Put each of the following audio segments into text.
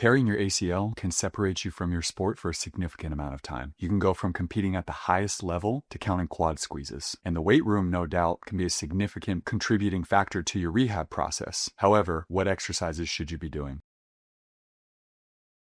Tearing your ACL can separate you from your sport for a significant amount of time. You can go from competing at the highest level to counting quad squeezes. And the weight room, no doubt, can be a significant contributing factor to your rehab process. However, what exercises should you be doing?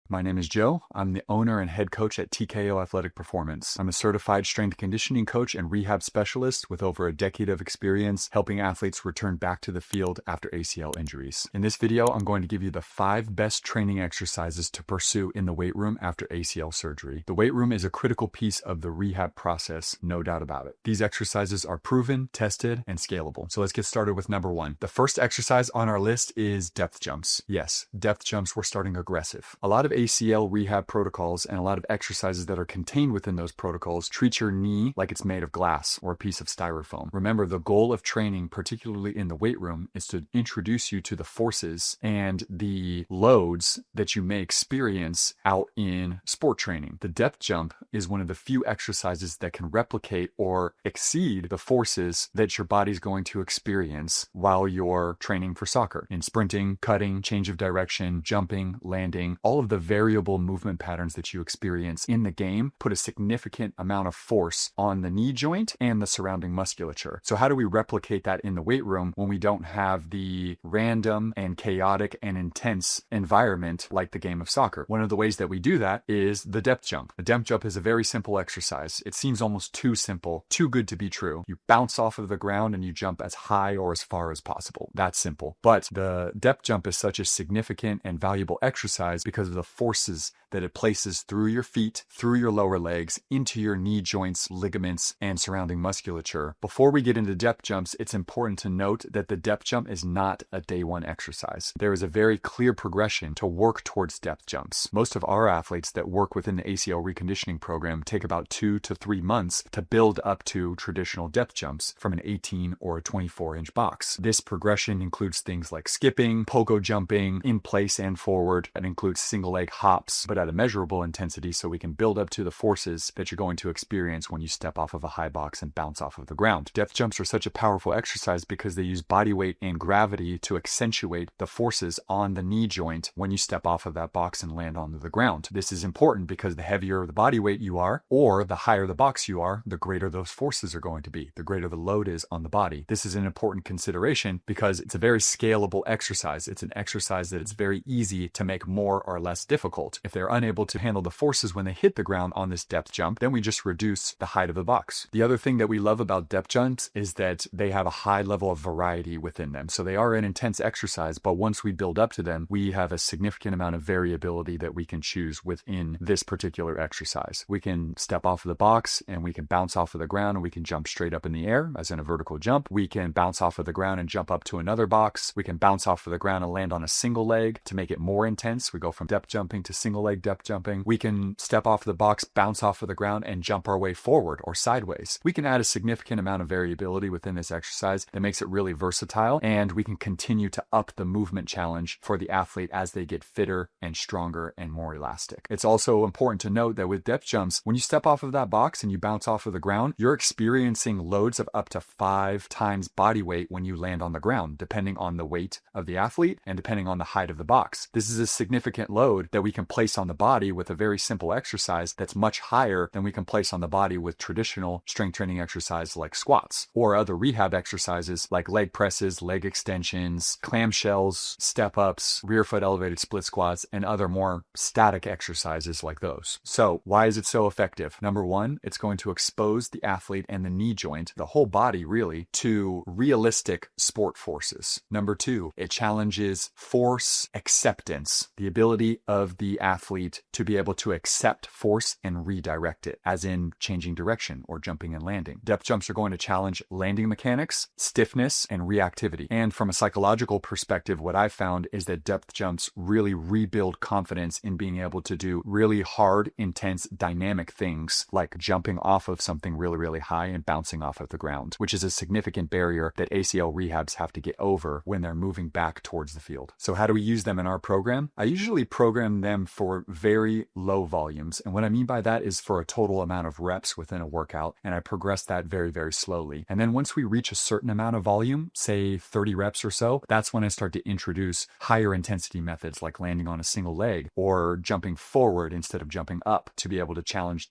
My name is Joe. I'm the owner and head coach at TKO Athletic Performance. I'm a certified strength and conditioning coach and rehab specialist with over a decade of experience helping athletes return back to the field after ACL injuries. In this video, I'm going to give you the 5 best training exercises to pursue in the weight room after ACL surgery. The weight room is a critical piece of the rehab process, no doubt about it. These exercises are proven, tested, and scalable. So let's get started with number 1. The first exercise on our list is depth jumps. Yes, depth jumps, we're starting aggressive. A lot of ACL rehab protocols and a lot of exercises that are contained within those protocols treat your knee like it's made of glass or a piece of styrofoam. Remember, the goal of training, particularly in the weight room, is to introduce you to the forces and the loads that you may experience out in sport training. The depth jump is one of the few exercises that can replicate or exceed the forces that your body's going to experience while you're training for soccer. In sprinting, cutting, change of direction, jumping, landing, all of the variable movement patterns that you experience in the game put a significant amount of force on the knee joint and the surrounding musculature. So how do we replicate that in the weight room when we don't have the random and chaotic and intense environment like the game of soccer? One of the ways that we do that is the depth jump. The depth jump is a very simple exercise. It seems almost too simple, too good to be true. You bounce off of the ground and you jump as high or as far as possible. That's simple. But the depth jump is such a significant and valuable exercise because of the forces that it places through your feet, through your lower legs, into your knee joints, ligaments, and surrounding musculature. Before we get into depth jumps, it's important to note that the depth jump is not a day one exercise. There is a very clear progression to work towards depth jumps. Most of our athletes that work within the ACL reconditioning program take about 2 to 3 months to build up to traditional depth jumps from an 18 or a 24-inch box. This progression includes things like skipping, pogo jumping, in place and forward. It includes single leg hops, but at a measurable intensity so we can build up to the forces that you're going to experience when you step off of a high box and bounce off of the ground. Depth jumps are such a powerful exercise because they use body weight and gravity to accentuate the forces on the knee joint when you step off of that box and land onto the ground. This is important because the heavier the body weight you are, or the higher the box you are, the greater those forces are going to be, the greater the load is on the body. This is an important consideration because it's a very scalable exercise. It's an exercise that it's very easy to make more or less difficult. If they're unable to handle the forces when they hit the ground on this depth jump, then we just reduce the height of the box. The other thing that we love about depth jumps is that they have a high level of variety within them. So they are an intense exercise, but once we build up to them, we have a significant amount of variability that we can choose within this particular exercise. We can step off of the box and we can bounce off of the ground and we can jump straight up in the air as in a vertical jump. We can bounce off of the ground and jump up to another box. We can bounce off of the ground and land on a single leg to make it more intense. We go from depth jumping to single leg depth jumping. We can step off the box, bounce off of the ground, and jump our way forward or sideways. We can add a significant amount of variability within this exercise that makes it really versatile, and we can continue to up the movement challenge for the athlete as they get fitter and stronger and more elastic. It's also important to note that with depth jumps, when you step off of that box and you bounce off of the ground, you're experiencing loads of up to 5 times body weight when you land on the ground, depending on the weight of the athlete and depending on the height of the box. This is a significant load that we can place on the body with a very simple exercise that's much higher than we can place on the body with traditional strength training exercise like squats or other rehab exercises like leg presses, leg extensions, clamshells, step ups, rear foot elevated split squats, and other more static exercises like those. So why is it so effective? Number 1, it's going to expose the athlete and the knee joint, the whole body really, to realistic sport forces. Number 2, it challenges force acceptance, the ability of the athlete to be able to accept force and redirect it, as in changing direction or jumping and landing. Depth jumps are going to challenge landing mechanics, stiffness, and reactivity. And from a psychological perspective, what I've found is that depth jumps really rebuild confidence in being able to do really hard, intense, dynamic things like jumping off of something really, really high and bouncing off of the ground, which is a significant barrier that ACL rehabs have to get over when they're moving back towards the field. So how do we use them in our program? I usually program run them for very low volumes. And what I mean by that is for a total amount of reps within a workout. And I progress that very, very slowly. And then once we reach a certain amount of volume, say 30 reps or so, that's when I start to introduce higher intensity methods like landing on a single leg or jumping forward instead of jumping up to be able to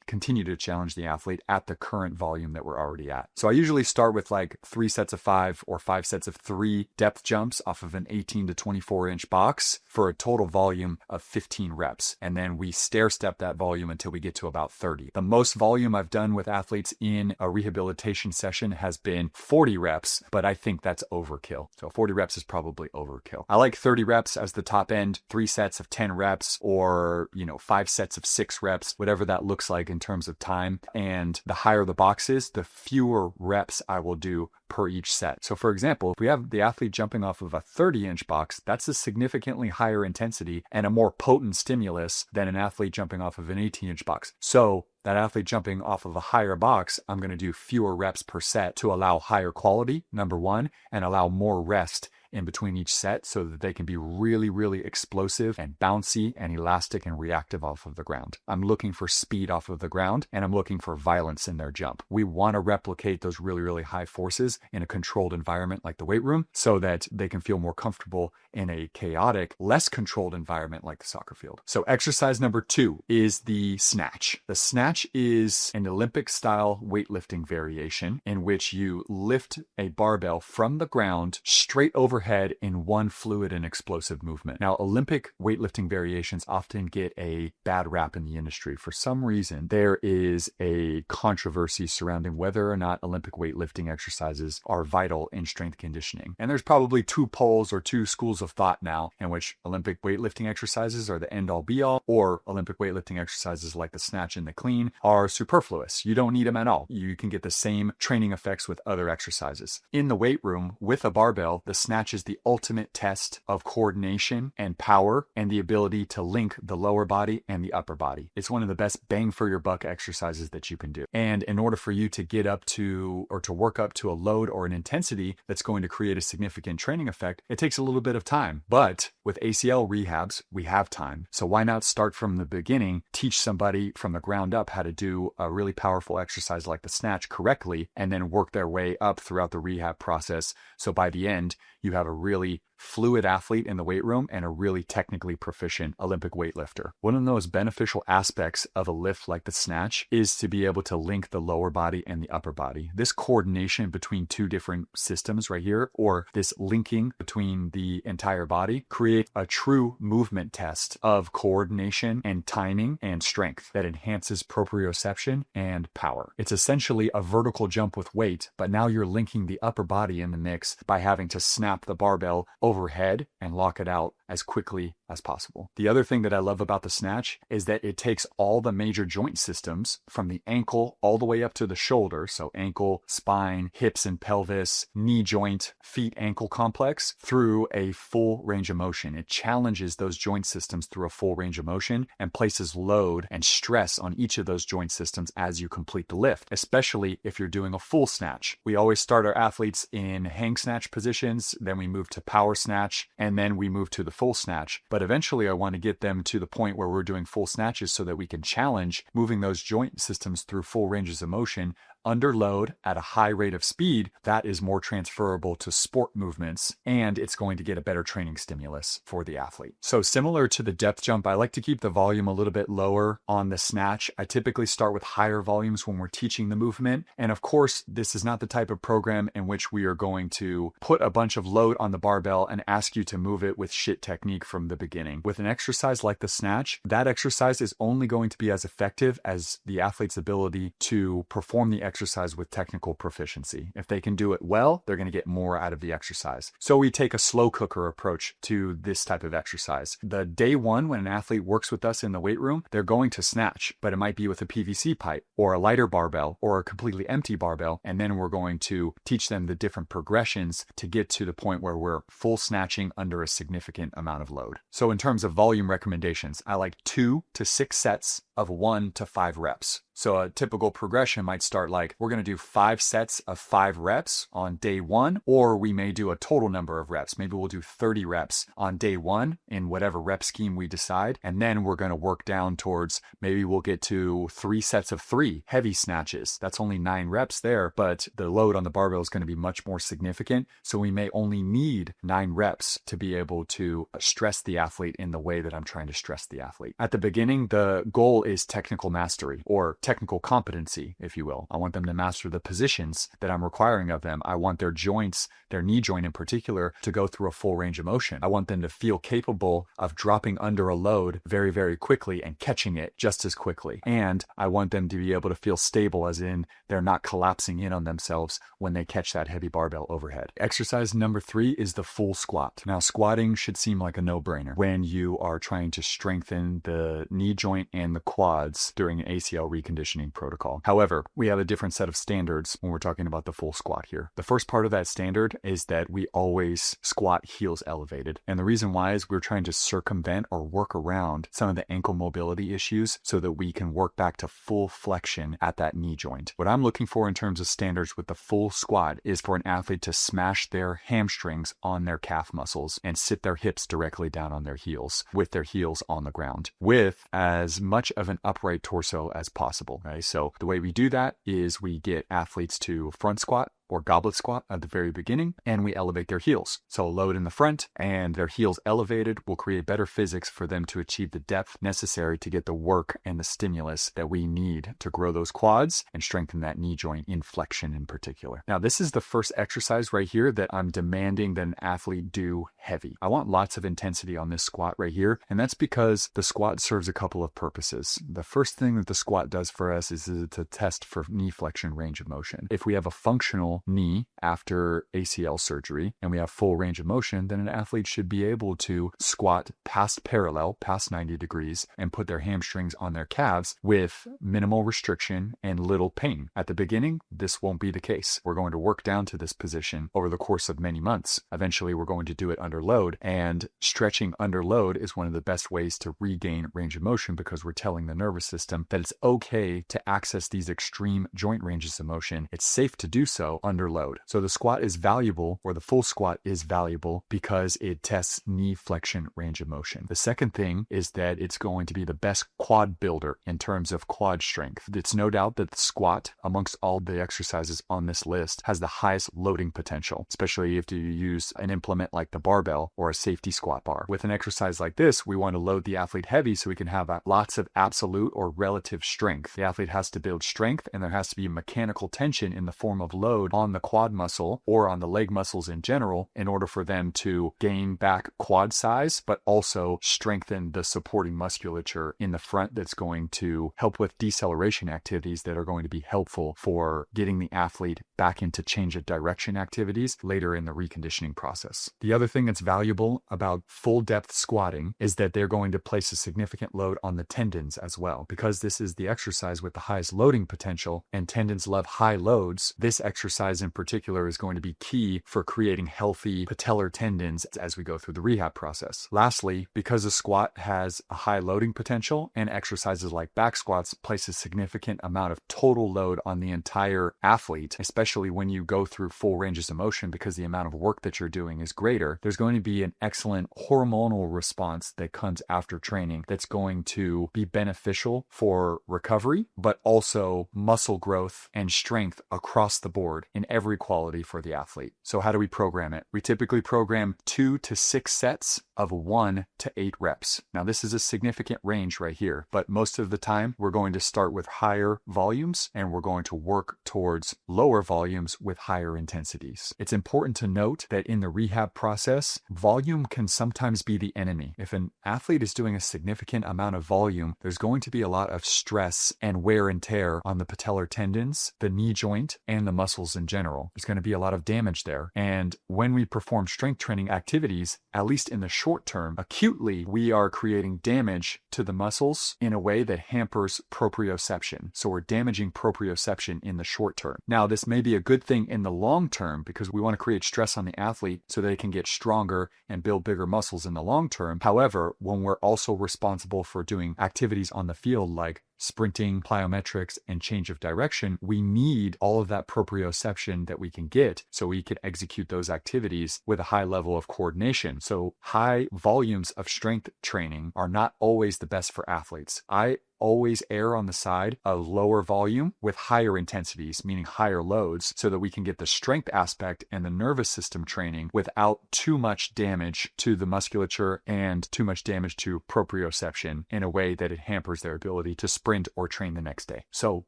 continue to challenge the athlete at the current volume that we're already at. So I usually start with like 3 sets of 5 or 5 sets of 3 depth jumps off of an 18 to 24 inch box for a total volume of 15 reps. And then we stair step that volume until we get to about 30. The most volume I've done with athletes in a rehabilitation session has been 40 reps, but I think that's overkill. So 40 reps is probably overkill. I like 30 reps as the top end, 3 sets of 10 reps or, 5 sets of 6 reps, whatever that looks like in terms of time. And the higher the box is, the fewer reps I will do per each set. So for example, if we have the athlete jumping off of a 30-inch box, that's a significantly higher intensity and a more potent stimulus than an athlete jumping off of an 18-inch box. So that athlete jumping off of a higher box, I'm going to do fewer reps per set to allow higher quality, number one, and allow more rest in between each set so that they can be really, really explosive and bouncy and elastic and reactive off of the ground. I'm looking for speed off of the ground and I'm looking for violence in their jump. We want to replicate those really, really high forces in a controlled environment like the weight room so that they can feel more comfortable in a chaotic, less controlled environment like the soccer field. So exercise number 2 is the snatch. The snatch is an Olympic style weightlifting variation in which you lift a barbell from the ground straight overhead in one fluid and explosive movement. Now, Olympic weightlifting variations often get a bad rap in the industry. For some reason, there is a controversy surrounding whether or not Olympic weightlifting exercises are vital in strength conditioning. And there's probably 2 poles or 2 schools of thought now in which Olympic weightlifting exercises are the end-all be-all, or Olympic weightlifting exercises like the snatch and the clean are superfluous. You don't need them at all. You can get the same training effects with other exercises. In the weight room with a barbell, the snatch is the ultimate test of coordination and power and the ability to link the lower body and the upper body. It's one of the best bang for your buck exercises that you can do. And in order for you to get up to or to work up to a load or an intensity that's going to create a significant training effect, it takes a little bit of time. But with ACL rehabs, we have time. So why not start from the beginning, teach somebody from the ground up how to do a really powerful exercise like the snatch correctly, and then work their way up throughout the rehab process. So by the end, you have a really fluid athlete in the weight room and a really technically proficient Olympic weightlifter. One of the most beneficial aspects of a lift like the snatch is to be able to link the lower body and the upper body. This coordination between 2 different systems right here, or this linking between the entire body, create a true movement test of coordination and timing and strength that enhances proprioception and power. It's essentially a vertical jump with weight, but now you're linking the upper body in the mix by having to snap the barbell overhead and lock it out as quickly as possible. The other thing that I love about the snatch is that it takes all the major joint systems from the ankle all the way up to the shoulder. So ankle, spine, hips and pelvis, knee joint, feet, ankle complex through a full range of motion. It challenges those joint systems through a full range of motion and places load and stress on each of those joint systems as you complete the lift, especially if you're doing a full snatch. We always start our athletes in hang snatch positions, then we move to power snatch, and then we move to the full snatch. But eventually I want to get them to the point where we're doing full snatches so that we can challenge moving those joint systems through full ranges of motion under load at a high rate of speed. That is more transferable to sport movements, and it's going to get a better training stimulus for the athlete. So similar to the depth jump, I like to keep the volume a little bit lower on the snatch. I typically start with higher volumes when we're teaching the movement. And of course, this is not the type of program in which we are going to put a bunch of load on the barbell and ask you to move it with shit technique from the beginning. With an exercise like the snatch, that exercise is only going to be as effective as the athlete's ability to perform the exercise with technical proficiency. If they can do it well, they're going to get more out of the exercise. So we take a slow cooker approach to this type of exercise. The day one, when an athlete works with us in the weight room, they're going to snatch, but it might be with a PVC pipe or a lighter barbell or a completely empty barbell. And then we're going to teach them the different progressions to get to the point where we're full snatching under a significant amount of load. So in terms of volume recommendations, I like 2 to 6 sets of 1 to 5 reps. So a typical progression might start like, we're going to do 5 sets of 5 reps on day 1, or we may do a total number of reps. Maybe we'll do 30 reps on day 1 in whatever rep scheme we decide. And then we're going to work down towards, maybe we'll get to 3 sets of 3 heavy snatches. That's only 9 reps there, but the load on the barbell is going to be much more significant. So we may only need 9 reps to be able to stress the athlete in the way that I'm trying to stress the athlete. At the beginning, the goal is technical mastery, or technical competency, if you will. I want them to master the positions that I'm requiring of them. I want their joints, their knee joint in particular, to go through a full range of motion. I want them to feel capable of dropping under a load very, very quickly and catching it just as quickly. And I want them to be able to feel stable, as in they're not collapsing in on themselves when they catch that heavy barbell overhead. Exercise number 3 is the full squat. Now, squatting should seem like a no-brainer when you are trying to strengthen the knee joint and the quads during an ACL reconditioning protocol. However, we have a different set of standards when we're talking about the full squat here. The first part of that standard is that we always squat heels elevated. And the reason why is we're trying to circumvent or work around some of the ankle mobility issues so that we can work back to full flexion at that knee joint. What I'm looking for in terms of standards with the full squat is for an athlete to smash their hamstrings on their calf muscles and sit their hips directly down on their heels with their heels on the ground with as much of an upright torso as possible. Right? So the way we do that is we get athletes to front squat or goblet squat at the very beginning, and we elevate their heels. So load in the front and their heels elevated will create better physics for them to achieve the depth necessary to get the work and the stimulus that we need to grow those quads and strengthen that knee joint in flexion in particular. Now, this is the first exercise right here that I'm demanding that an athlete do heavy. I want lots of intensity on this squat right here, and that's because the squat serves a couple of purposes. The first thing that the squat does for us is to test for knee flexion range of motion. If we have a functional knee after ACL surgery and we have full range of motion, then an athlete should be able to squat past parallel, past 90 degrees, and put their hamstrings on their calves with minimal restriction and little pain. At the beginning, this won't be the case. We're going to work down to this position over the course of many months. Eventually, we're going to do it under load, and stretching under load is one of the best ways to regain range of motion because we're telling the nervous system that it's okay to access these extreme joint ranges of motion. It's safe to do so under load. So the squat is valuable, or the full squat is valuable, because it tests knee flexion range of motion. The second thing is that it's going to be the best quad builder in terms of quad strength. It's no doubt that the squat, amongst all the exercises on this list, has the highest loading potential, especially if you use an implement like the barbell or a safety squat bar. With an exercise like this, we want to load the athlete heavy so we can have lots of absolute or relative strength. The athlete has to build strength, and there has to be mechanical tension in the form of load on the quad muscle or on the leg muscles in general in order for them to gain back quad size, but also strengthen the supporting musculature in the front that's going to help with deceleration activities that are going to be helpful for getting the athlete back into change of direction activities later in the reconditioning process. The other thing that's valuable about full depth squatting is that they're going to place a significant load on the tendons as well. Because this is the exercise with the highest loading potential and tendons love high loads, this exercise in particular is going to be key for creating healthy patellar tendons as we go through the rehab process. Lastly, because a squat has a high loading potential and exercises like back squats place a significant amount of total load on the entire athlete, especially when you go through full ranges of motion because the amount of work that you're doing is greater, there's going to be an excellent hormonal response that comes after training that's going to be beneficial for recovery, but also muscle growth and strength across the board in every quality for the athlete. So how do we program it? We typically program 2 to 6 sets of 1 to 8 reps. Now this is a significant range right here, but most of the time we're going to start with higher volumes and we're going to work towards lower volumes with higher intensities. It's important to note that in the rehab process, volume can sometimes be the enemy. If an athlete is doing a significant amount of volume, there's going to be a lot of stress and wear and tear on the patellar tendons, the knee joint, and the muscles in general. There's going to be a lot of damage there. And when we perform strength training activities, at least in the short term, acutely, we are creating damage to the muscles in a way that hampers proprioception. So we're damaging proprioception in the short term. Now, this may may be a good thing in the long term because we want to create stress on the athlete so they can get stronger and build bigger muscles in the long term. However, when we're also responsible for doing activities on the field like sprinting, plyometrics, and change of direction, we need all of that proprioception that we can get so we can execute those activities with a high level of coordination. So high volumes of strength training are not always the best for athletes. I always err on the side of lower volume with higher intensities, meaning higher loads, so that we can get the strength aspect and the nervous system training without too much damage to the musculature and too much damage to proprioception in a way that it hampers their ability to sprint or train the next day. So,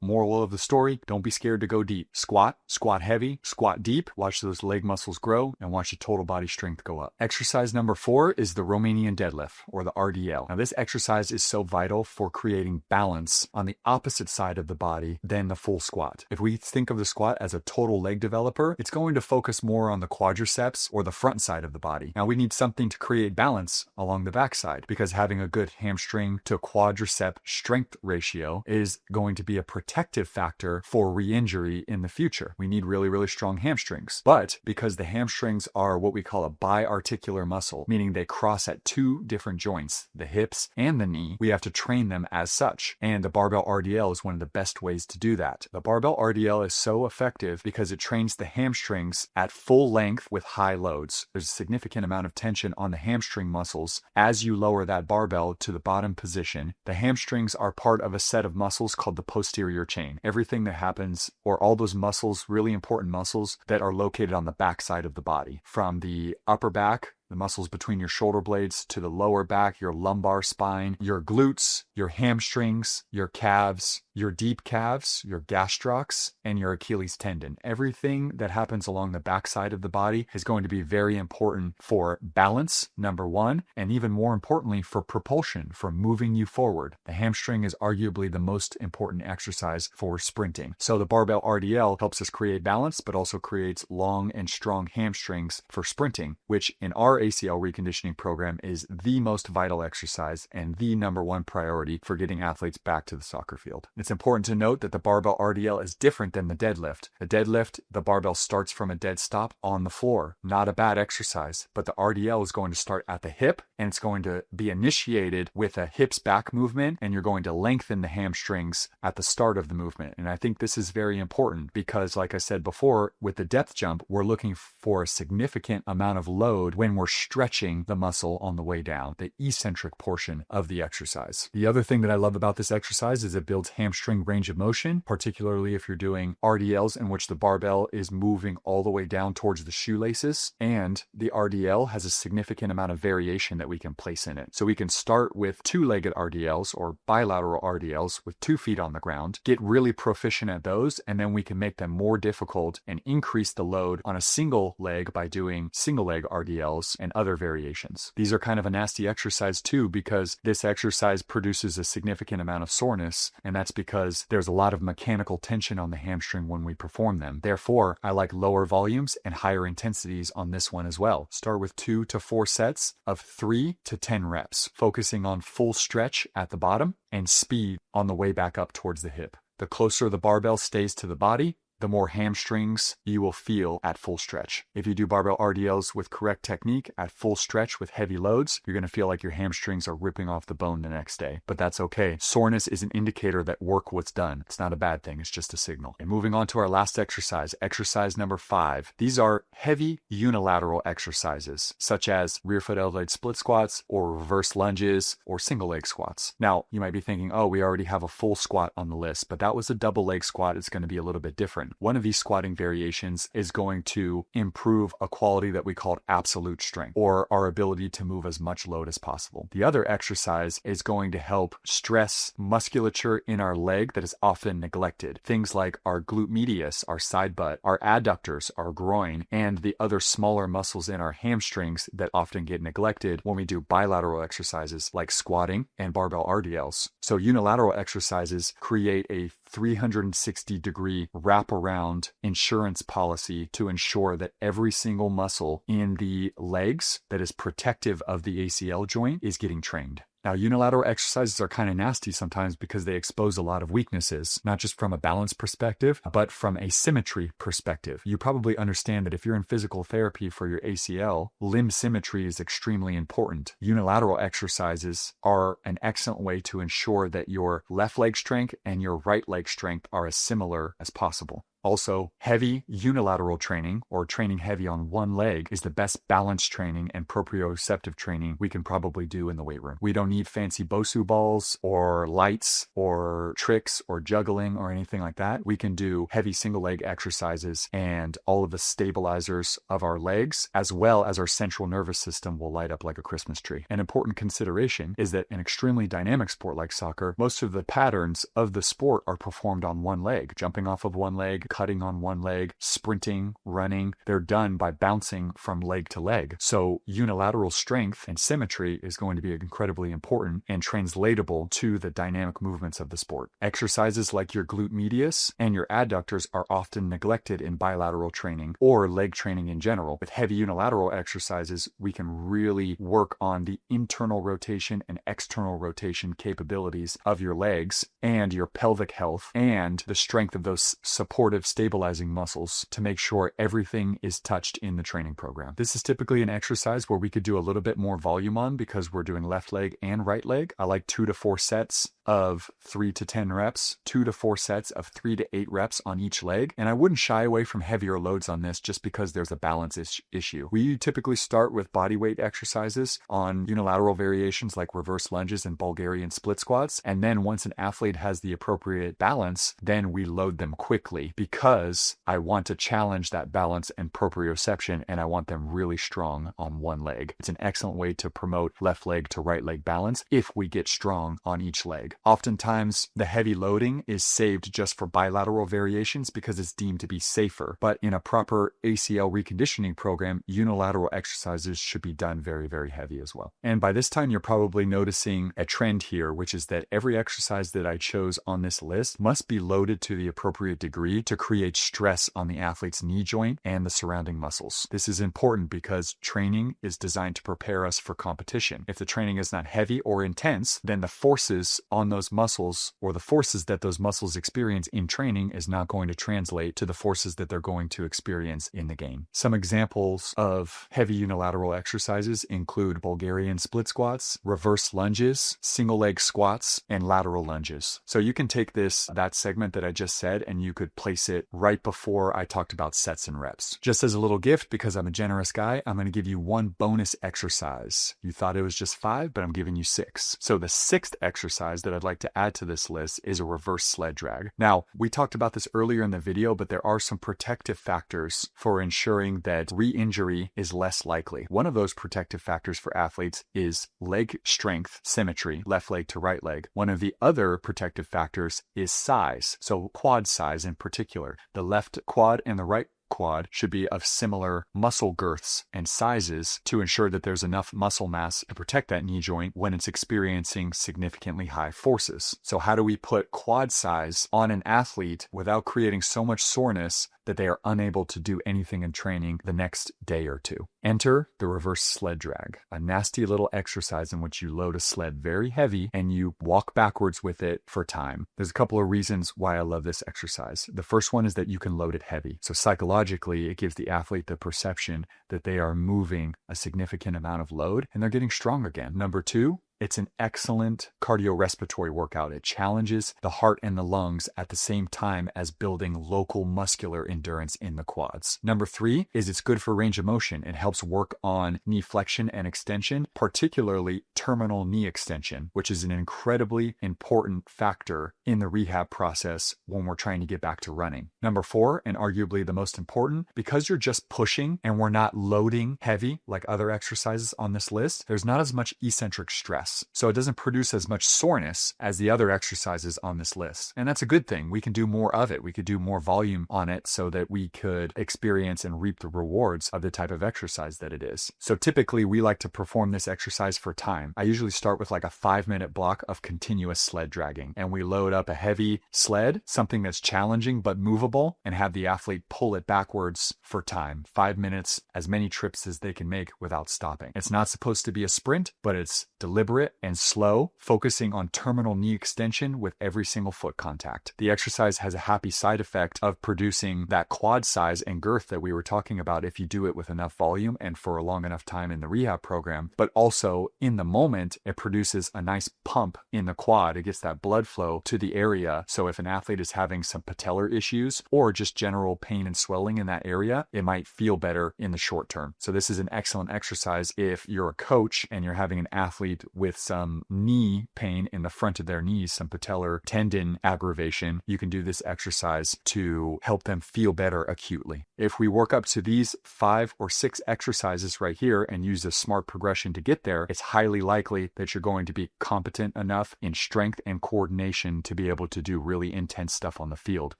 moral of the story, don't be scared to go deep. Squat heavy, squat deep, watch those leg muscles grow, and watch your total body strength go up. Exercise number 4 is the Romanian deadlift, or the RDL. Now, this exercise is so vital for creating balance on the opposite side of the body than the full squat. If we think of the squat as a total leg developer, it's going to focus more on the quadriceps or the front side of the body. Now we need something to create balance along the back side because having a good hamstring to quadricep strength ratio is going to be a protective factor for re-injury in the future. We need really, really strong hamstrings. But because the hamstrings are what we call a biarticular muscle, meaning they cross at 2 different joints, the hips and the knee, we have to train them as such. And the barbell RDL is one of the best ways to do that. The barbell RDL is so effective because it trains the hamstrings at full length with high loads. There's a significant amount of tension on the hamstring muscles as you lower that barbell to the bottom position. The hamstrings are part of a set of muscles called the posterior chain. Everything that happens, or all those muscles, really important muscles that are located on the back side of the body, from the upper back, the muscles between your shoulder blades, to the lower back, your lumbar spine, your glutes, your hamstrings, your calves, your deep calves, your gastrocs, and your Achilles tendon. Everything that happens along the backside of the body is going to be very important for balance, number 1, and even more importantly for propulsion, for moving you forward. The hamstring is arguably the most important exercise for sprinting. So the barbell RDL helps us create balance, but also creates long and strong hamstrings for sprinting, which in our ACL reconditioning program is the most vital exercise and the number 1 priority for getting athletes back to the soccer field. It's important to note that the barbell RDL is different than the deadlift. The deadlift, the barbell starts from a dead stop on the floor. Not a bad exercise, but the RDL is going to start at the hip and it's going to be initiated with a hips back movement, and you're going to lengthen the hamstrings at the start of the movement. And I think this is very important because, like I said before, with the depth jump, we're looking for a significant amount of load when we're stretching the muscle on the way down, the eccentric portion of the exercise. The other thing that I love about this exercise is it builds hamstring range of motion, particularly if you're doing RDLs in which the barbell is moving all the way down towards the shoelaces, and the RDL has a significant amount of variation that we can place in it. So we can start with 2-legged RDLs or bilateral RDLs with 2 feet on the ground, get really proficient at those, and then we can make them more difficult and increase the load on a single leg by doing single leg RDLs and other variations. These are kind of a nasty exercise too because this exercise produces a significant amount of soreness, and that's because there's a lot of mechanical tension on the hamstring when we perform them. Therefore, I like lower volumes and higher intensities on this one as well. Start with 2 to 4 sets of 3 to 10 reps, focusing on full stretch at the bottom and speed on the way back up towards the hip. The closer the barbell stays to the body, the more hamstrings you will feel at full stretch. If you do barbell RDLs with correct technique at full stretch with heavy loads, you're going to feel like your hamstrings are ripping off the bone the next day. But that's okay. Soreness is an indicator that work was done. It's not a bad thing. It's just a signal. And moving on to our last exercise, exercise number 5. These are heavy unilateral exercises, such as rear foot elevated split squats or reverse lunges or single leg squats. Now, you might be thinking, oh, we already have a full squat on the list, but that was a double leg squat. It's going to be a little bit different. One of these squatting variations is going to improve a quality that we call absolute strength, or our ability to move as much load as possible. The other exercise is going to help stress musculature in our leg that is often neglected. Things like our glute medius, our side butt, our adductors, our groin, and the other smaller muscles in our hamstrings that often get neglected when we do bilateral exercises like squatting and barbell RDLs. So unilateral exercises create a 360-degree wraparound insurance policy to ensure that every single muscle in the legs that is protective of the ACL joint is getting trained. Now, unilateral exercises are kind of nasty sometimes because they expose a lot of weaknesses, not just from a balance perspective, but from a symmetry perspective. You probably understand that if you're in physical therapy for your ACL, limb symmetry is extremely important. Unilateral exercises are an excellent way to ensure that your left leg strength and your right leg strength are as similar as possible. Also, heavy unilateral training, or training heavy on one leg, is the best balance training and proprioceptive training we can probably do in the weight room. We don't need fancy Bosu balls or lights or tricks or juggling or anything like that. We can do heavy single leg exercises, and all of the stabilizers of our legs, as well as our central nervous system, will light up like a Christmas tree. An important consideration is that an extremely dynamic sport like soccer, most of the patterns of the sport are performed on one leg, jumping off of one leg, cutting on one leg, sprinting, running. They're done by bouncing from leg to leg. So unilateral strength and symmetry is going to be incredibly important and translatable to the dynamic movements of the sport. Exercises like your glute medius and your adductors are often neglected in bilateral training or leg training in general. With heavy unilateral exercises, we can really work on the internal rotation and external rotation capabilities of your legs and your pelvic health and the strength of those supportive stabilizing muscles to make sure everything is touched in the training program. This is typically an exercise where we could do a little bit more volume on because we're doing left leg and right leg. I like 2 to 4 sets of 3 to 10 reps, 2 to 4 sets of 3 to 8 reps on each leg. And I wouldn't shy away from heavier loads on this just because there's a balance issue. We typically start with body weight exercises on unilateral variations like reverse lunges and Bulgarian split squats. And then once an athlete has the appropriate balance, then we load them quickly because I want to challenge that balance and proprioception, and I want them really strong on one leg. It's an excellent way to promote left leg to right leg balance if we get strong on each leg. Oftentimes, the heavy loading is saved just for bilateral variations because it's deemed to be safer. But in a proper ACL reconditioning program, unilateral exercises should be done very, very heavy as well. And by this time, you're probably noticing a trend here, which is that every exercise that I chose on this list must be loaded to the appropriate degree to create stress on the athlete's knee joint and the surrounding muscles. This is important because training is designed to prepare us for competition. If the training is not heavy or intense, then the forces on those muscles or the forces that those muscles experience in training is not going to translate to the forces that they're going to experience in the game. Some examples of heavy unilateral exercises include Bulgarian split squats, reverse lunges, single leg squats, and lateral lunges. So you can take that segment that I just said, and you could place it right before I talked about sets and reps. Just as a little gift, because I'm a generous guy, I'm going to give you one bonus exercise. You thought it was just 5, but I'm giving you 6. So the 6th exercise that I'd like to add to this list is a reverse sled drag. Now, we talked about this earlier in the video, but there are some protective factors for ensuring that re-injury is less likely. One of those protective factors for athletes is leg strength, symmetry, left leg to right leg. One of the other protective factors is size, so quad size in particular. The left quad and the right quad should be of similar muscle girths and sizes to ensure that there's enough muscle mass to protect that knee joint when it's experiencing significantly high forces. So how do we put quad size on an athlete without creating so much soreness that they are unable to do anything in training the next day or two? Enter the reverse sled drag, a nasty little exercise in which you load a sled very heavy and you walk backwards with it for time. There's a couple of reasons why I love this exercise. The first one is that you can load it heavy. So psychologically, it gives the athlete the perception that they are moving a significant amount of load and they're getting strong again. Number 2, it's an excellent cardiorespiratory workout. It challenges the heart and the lungs at the same time as building local muscular endurance in the quads. Number 3 is it's good for range of motion. It helps work on knee flexion and extension, particularly terminal knee extension, which is an incredibly important factor in the rehab process when we're trying to get back to running. Number 4, and arguably the most important, because you're just pushing and we're not loading heavy like other exercises on this list, there's not as much eccentric stress. So it doesn't produce as much soreness as the other exercises on this list. And that's a good thing. We can do more of it. We could do more volume on it so that we could experience and reap the rewards of the type of exercise that it is. So typically we like to perform this exercise for time. I usually start with like a 5-minute block of continuous sled dragging. And we load up a heavy sled, something that's challenging but movable, and have the athlete pull it backwards for time. 5 minutes, as many trips as they can make without stopping. It's not supposed to be a sprint, but it's deliberate moderate and slow, focusing on terminal knee extension with every single foot contact. The exercise has a happy side effect of producing that quad size and girth that we were talking about if you do it with enough volume and for a long enough time in the rehab program, but also in the moment, it produces a nice pump in the quad. It gets that blood flow to the area. So if an athlete is having some patellar issues or just general pain and swelling in that area, it might feel better in the short term. So this is an excellent exercise if you're a coach and you're having an athlete with some knee pain in the front of their knees, some patellar tendon aggravation. You can do this exercise to help them feel better acutely. If we work up to these 5 or 6 exercises right here and use a smart progression to get there, it's highly likely that you're going to be competent enough in strength and coordination to be able to do really intense stuff on the field,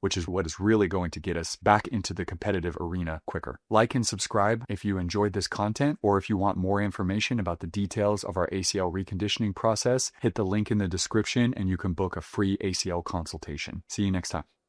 which is what is really going to get us back into the competitive arena quicker. Like and subscribe if you enjoyed this content, or if you want more information about the details of our ACL reconditioning process, hit the link in the description and you can book a free ACL consultation. See you next time.